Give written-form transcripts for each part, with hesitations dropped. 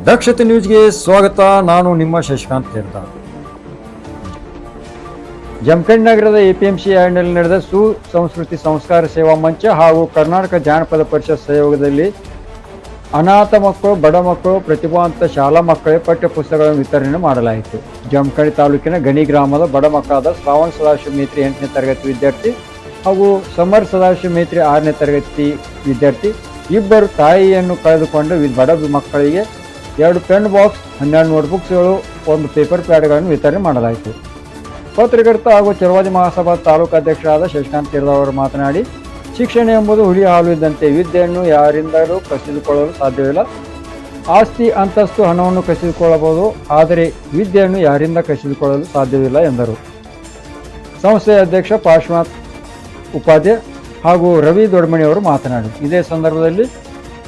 ದಕ್ಷತೆ ನ್ಯೂಸ್ಗೆ ಸ್ವಾಗತ. ನಾನು ನಿಮ್ಮ ಶಶಿಕಾಂತ್ ಕೇರ್ದಾರ್. ಜಮಖಂಡಿ ನಗರದ ಎಪಿಎಂಸಿ ಆ್ಯಂಡ್ನಲ್ಲಿ ನಡೆದ ಸುಸಂಸ್ಕೃತಿ ಸಂಸ್ಕಾರ ಸೇವಾ ಮಂಚ ಹಾಗೂ ಕರ್ನಾಟಕ ಜಾನಪದ ಪರಿಷತ್ ಸಹಯೋಗದಲ್ಲಿ ಅನಾಥ ಮಕ್ಕಳು, ಬಡ ಮಕ್ಕಳು, ಪ್ರತಿಭಾವಂತ ಶಾಲಾ ಮಕ್ಕಳಿಗೆ ಪಠ್ಯ ಪುಸ್ತಕಗಳನ್ನು ವಿತರಣೆ ಮಾಡಲಾಯಿತು. ಜಮಖಂಡಿ ತಾಲೂಕಿನ ಗಣಿ ಗ್ರಾಮದ ಬಡ ಮಕ್ಕಳಾದ ಶ್ರಾವಣ್ ಸದಾಶಿವ ಮೇತ್ರಿ 8ನೇ ತರಗತಿ ವಿದ್ಯಾರ್ಥಿ ಹಾಗೂ ಸಮರ್ ಸದಾಶಿವ ಮೇತ್ರಿ 6ನೇ ತರಗತಿ ವಿದ್ಯಾರ್ಥಿ ಇಬ್ಬರು ತಾಯಿಯನ್ನು ಕಳೆದುಕೊಂಡು ಬಡ ಮಕ್ಕಳಿಗೆ 2 ಪೆನ್ ಬಾಕ್ಸ್, 12 ನೋಟ್ಬುಕ್ಸ್ಗಳು, 1 ಪೇಪರ್ ಪ್ಯಾಡ್ಗಳನ್ನು ವಿತರಣೆ ಮಾಡಲಾಯಿತು. ಪತ್ರಕರ್ತ ಹಾಗೂ ಚರವಾದಿ ಮಹಾಸಭಾ ತಾಲೂಕು ಅಧ್ಯಕ್ಷರಾದ ಶಶಿಕಾಂತ್ ಕೇರ್ದಾರ್ ಅವರು ಮಾತನಾಡಿ, ಶಿಕ್ಷಣ ಎಂಬುದು ಹುಲಿ ಹಾಲು ಇದ್ದಂತೆ. ವಿದ್ಯೆಯನ್ನು ಯಾರಿಂದಲೂ ಕಸಿದುಕೊಳ್ಳಲು ಸಾಧ್ಯವಿಲ್ಲ. ಆಸ್ತಿ, ಅಂತಸ್ತು, ಹಣವನ್ನು ಕಸಿದುಕೊಳ್ಳಬಹುದು, ಆದರೆ ವಿದ್ಯೆಯನ್ನು ಯಾರಿಂದ ಕಸಿದುಕೊಳ್ಳಲು ಸಾಧ್ಯವಿಲ್ಲ ಎಂದರು. ಸಂಸ್ಥೆಯ ಅಧ್ಯಕ್ಷ ಪಾರ್ಶ್ವನಾಥ್ ಉಪಾಧ್ಯಾಯ ಹಾಗೂ ರವಿ ದೊಡ್ಮಣಿ ಅವರು ಮಾತನಾಡಿ, ಇದೇ ಸಂದರ್ಭದಲ್ಲಿ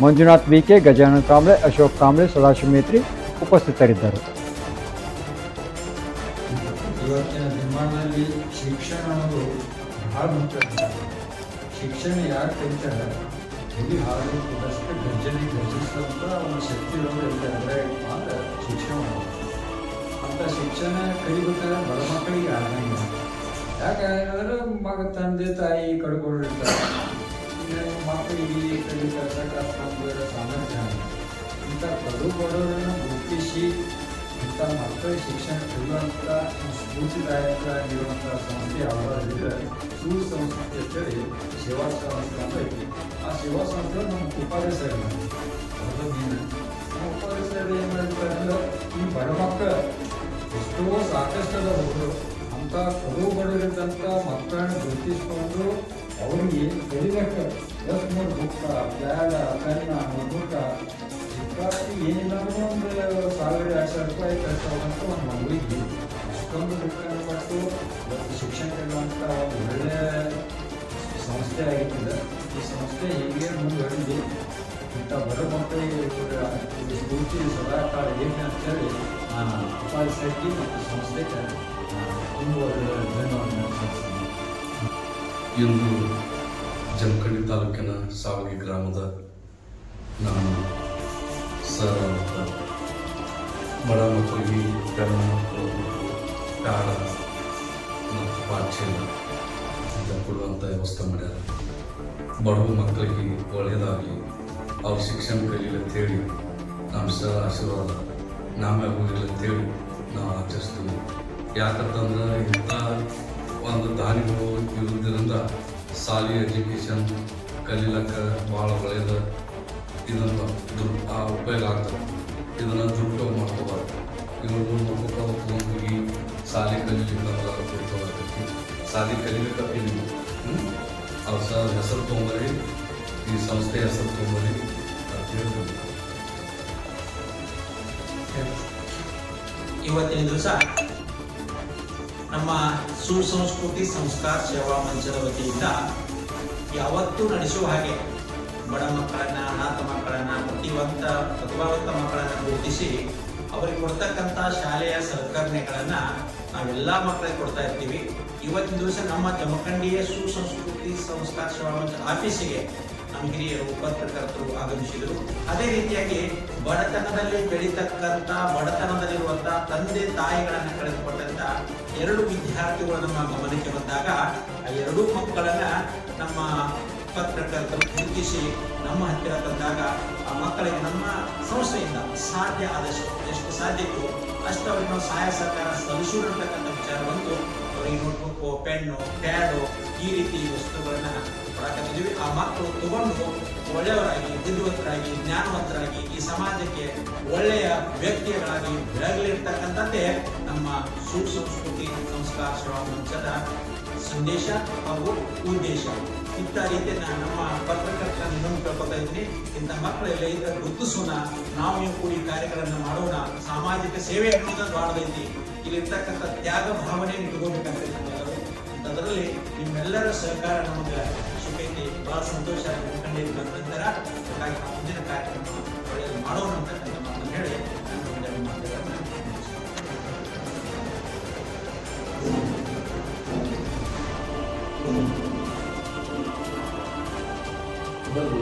ಮಂಜುನಾಥ್ ಬಿಕೆ, ಗಜಾನನ್ ಕಾಂಬ್ಳೆ, ಅಶೋಕ್ ಕಾಂಬ್ಳೆ, ಸದಾಶಿವ ಮೇತ್ರಿ ಉಪಸ್ಥಿತರಿದ್ದರು. ಇವತ್ತಿನ ದಿನಮಾನದಲ್ಲಿ ಶಿಕ್ಷಣ ಅನ್ನೋದು ಬಹಳ ಮುಖ್ಯ. ಶಿಕ್ಷಣ ಯಾರು ಕಲಿತಾರೆ ಹುಲಿ ಹಾಲು ಕುದಷ್ಟು ಗರ್ಜನೆ ಗರ್ಜಿಸಿದಂಥ ಒಂದು ಶಕ್ತಿ ಇರೋದ್ರೆ ಮಾತ್ರ ಶಿಕ್ಷಣ ಅಂತ ಶಿಕ್ಷಣ ಕಲಿಬೇಕಾದ್ರೆ ಬಡ ಮಕ್ಕಳಿಗೆ ಆಗಂಗಿಲ್ಲ. ಯಾಕಂದ್ರೆ ತಂದೆ ತಾಯಿ ಕಡ್ಕೊಂಡಿರ್ತಾರೆ, ಮಕ್ಕಳಿಗೆ ಕಲಿತಕ್ಕಂಥ ಸಾಮರ್ಥ್ಯ ಇಂಥ ಕಡು ಬಡವರನ್ನು ಗುರುತಿಸಿ ಇಂಥ ಮಕ್ಕಳ ಶಿಕ್ಷಣ ಕಲಿಯುವಂಥ ಸ್ಫೂರ್ತಿದಾಯಕರಾಗಿರುವಂಥ ಸಂಸ್ಥೆ ಯಾವುದಾದ್ರೆ ಸುಸಂಸ್ಕೃತಿ ಅಂತೇಳಿ ಸೇವಾ ಸಂಸ್ಥೆ ಅಂತ ಐತಿ. ಆ ಸೇವಾ ಸಂಸ್ಥೆ ನಮ್ಮ ಉಪಾಧ್ಯಾಯ ಸರ್ ನಮ್ಮ ಉಪಾಧ್ಯಾಯ ಸರ್ ಏನು ಮಾಡ್ತಾರೆ ಅಂದ್ರೆ ಈ ಬಡ ಮಕ್ಕಳು ಎಷ್ಟೋ ಸಾಕಷ್ಟು ಹುಡುಗರು ಅಂಥ ಕಡು ಬಡವರಿದ್ದಂಥ ಮಕ್ಕಳನ್ನು ಗುರುತಿಸಿಕೊಂಡು ಅವರಿಗೆ ಕಲಿಬೇಕು. ಎಷ್ಟು ಮೂರು ಬುಕ್ಕ, ಬ್ಯಾಡ, ಪೆನ್ನ, ನೋಟ್ಬುಕ್ಕ ಚಿಕ್ಕಾಗಿ ಏನಿಲ್ಲ ಒಂದು 1,000-2,000 ರೂಪಾಯಿ ಖರ್ಚಾಗುವಂಥ ಒಂದು ಮಗುವಿಗೆ ಅಷ್ಟೊಂದು ಬುಕ್ಕನ್ನು ಕೊಟ್ಟು ಇವತ್ತು ಶಿಕ್ಷಣ ಕಲಿಯುವಂಥ ಒಂದು ಒಳ್ಳೆಯ ಸಂಸ್ಥೆ ಆಗಿರ್ತದೆ. ಈ ಸಂಸ್ಥೆ ಹೇಗೆ ಮುಂದುವರಿದು ಇಂಥ ಬಡ ಮಕ್ಕಳಿಗೆ ಸ್ಫೂರ್ತಿ ಸದಾಕಾಲ ಹೇಗೆ ಅಂತೇಳಿ ಉಪಾದಿಸಿ ಮತ್ತು ಸಂಸ್ಥೆಗೆ ತುಂಬ ಧನ್ಯವಾದ. ಇಂದು ಜಮಖಂಡಿ ತಾಲೂಕಿನ ಸಾವಗಿ ಗ್ರಾಮದ ನಾನು ಸರ್ ಬಡ ಮಕ್ಕಳಿಗೆ ಪೆನ್ನು, ಪ್ಯಾಡ ಮತ್ತು ಪಾಠಶಾಲೆ ಅಂತ ಕೊಡುವಂಥ ವ್ಯವಸ್ಥೆ ಮಾಡ್ಯಾರ. ಬಡವ ಮಕ್ಕಳಿಗೆ ಒಳ್ಳೆಯದಾಗಲಿ, ಅವ್ರ ಶಿಕ್ಷಣ ಕಲೀಲಿ ಅಂತೇಳಿ ನಮ್ಮ ಸರ್ ಆಶೀರ್ವಾದ ನಮ್ಯಾಗ ಹೋಗಿಲ್ಲ ಅಂತೇಳಿ ನಾವು ಆಚರಿಸ್ತೀವಿ. ಯಾಕಂತಂದ್ರೆ ಇಂಥ ಒಂದು ದಾನಿಗಳು ಇರೋದ್ರಿಂದ ಶಾಲೆ ಎಜುಕೇಷನ್ ಕಲೀಲಕ್ಕೆ ಭಾಳ ಒಳ್ಳೆಯದು. ಇದನ್ನು ಉಪಯೋಗ ಆಗ್ತದೆ. ಇದನ್ನು ದುರುಪಯೋಗ ಮಾಡ್ಕೋಬಾರ್ದು. ಇವರು ಮಕ್ಕಳು ತೊಗೊಂಡೋಗಿ ಶಾಲೆ ಕಲೀಲಿಕ್ಕೆ ಕೊಡ್ಕೋಬಾರ್ದು. ಶಾಲೆ ಕಲಿಬೇಕಂತ ನೀವು ಅವ್ರ ಸರ್ ಹೆಸರು ತೊಗೊಂಬರಿ, ಈ ಸಂಸ್ಥೆ ಹೆಸರು ತೊಗೊಂಬರಿ ಅಂತ ಹೇಳ್ಬೋದು. ಇವತ್ತಿನ ದಿವಸ ನಮ್ಮ ಸುಸಂಸ್ಕೃತಿ ಸಂಸ್ಕಾರ ಸೇವಾ ಮಂಚದ ವತಿಯಿಂದ ಯಾವತ್ತೂ ನಡೆಸುವ ಹಾಗೆ ಬಡ ಮಕ್ಕಳನ್ನ, ಅನಾಥ ಮಕ್ಕಳನ್ನ, ಪ್ರತಿಭಾವಂತ ಮಕ್ಕಳನ್ನ ಗುರುತಿಸಿ ಅವರಿಗೆ ಕೊಡ್ತಕ್ಕಂಥ ಶಾಲೆಯ ಸಲಕರಣೆಗಳನ್ನ ನಾವೆಲ್ಲ ಮಕ್ಕಳಿಗೆ ಕೊಡ್ತಾ ಇರ್ತೀವಿ. ಇವತ್ತಿನ ದಿವಸ ನಮ್ಮ ಜಮಖಂಡಿಯ ಸುಸಂಸ್ಕೃತಿ ಸಂಸ್ಕಾರ ಸೇವಾ ಮಂಚ ಆಫೀಸಿಗೆ ನಮ್ಮ ಹಿರಿಯರು, ಪತ್ರಕರ್ತರು ಆಗಮಿಸಿದರು. ಅದೇ ರೀತಿಯಾಗಿ ಬಡತನದಲ್ಲಿ ಬೆಳೀತಕ್ಕಂಥ, ಬಡತನದಲ್ಲಿರುವಂಥ ತಂದೆ ತಾಯಿಗಳನ್ನು ಕಳೆದುಕೊಂಡಂಥ 2 ವಿದ್ಯಾರ್ಥಿಗಳು ನಮ್ಮ ಗಮನಕ್ಕೆ ಬಂದಾಗ ಆ 2 ಮಕ್ಕಳನ್ನ ನಮ್ಮ ಪತ್ರಕರ್ತರು ಗುರುತಿಸಿ ನಮ್ಮ ಹತ್ತಿರ ತಂದಾಗ ಆ ಮಕ್ಕಳಿಗೆ ನಮ್ಮ ಸಂಸ್ಥೆಯಿಂದ ಸಾಧ್ಯ ಆದಷ್ಟು, ಎಷ್ಟು ಸಾಧ್ಯಕ್ಕೂ ಅಷ್ಟು ಅವರಿಗೆ ನಾವು ಸಹಾಯ ಸಹಕಾರ ಸಲ್ಲಿಸಿರ್ತಕ್ಕಂಥ ವಿಚಾರ ಬಂತು. ಅವರಿಗೆ ನೋಟ್ಬುಕ್ಕು, ಪೆನ್ನು, ಪ್ಯಾಡು ಈ ರೀತಿ ವಸ್ತುಗಳನ್ನ ಕೊಡಕತ್ತಿದ್ದೀವಿ. ಆ ಮಕ್ಕಳು ತಗೊಂಡು ಒಳ್ಳೆಯವರಾಗಿ, ಬುದ್ಧಿವಂತರಾಗಿ, ಜ್ಞಾನವಂತರಾಗಿ ಈ ಸಮಾಜಕ್ಕೆ ಒಳ್ಳೆಯ ವ್ಯಕ್ತಿಗಳಾಗಿ ಬೆಳಗಲಿರ್ತಕ್ಕಂಥದ್ದೇ ನಮ್ಮ ಸುಸಂಸ್ಕೃತಿ ಸಂಸ್ಕಾರ ಸೇವಾ ಮಂಚದ ಸಂದೇಶ ಹಾಗೂ ಉದ್ದೇಶ. ಇಂಥ ರೀತಿಯನ್ನ ನಮ್ಮ ಪತ್ರಕರ್ತರ ಇನ್ನೊಂದು ಕೇಳ್ಕೊತಾ ಇದ್ದೀನಿ. ಇಂಥ ಮಕ್ಕಳೆಲ್ಲ ಇದ್ರೆ ಗುರುತಿಸೋಣ, ನಾವು ಕೂಡಿ ಕಾರ್ಯಗಳನ್ನು ಮಾಡೋಣ. ಸಾಮಾಜಿಕ ಸೇವೆ ಅನ್ನೋದು ದೊಡ್ಡದೈತಿ. ಇಲ್ಲಿರ್ತಕ್ಕಂಥ ತ್ಯಾಗ ಭಾವನೆ ಇಟ್ಕೋಬೇಕಂತ ಅದರಲ್ಲಿ ನಿಮ್ಮೆಲ್ಲರ ಸಹಕಾರ ನಮಗೆ ಸಿಕ್ಕೈತಿ. ಬಹಳ ಸಂತೋಷ ಕಂಡಿದ್ದ ನಂತರ ಮುಂದಿನ ಕಾರ್ಯಕ್ರಮ ಒಳ್ಳೆಯದು ಮಾಡೋಣ ಅಂತಕ್ಕಂಥ ಮಾತನ್ನು ಹೇಳಿ ನಾನು ಮಾತುಗಳನ್ನು ಬರಲು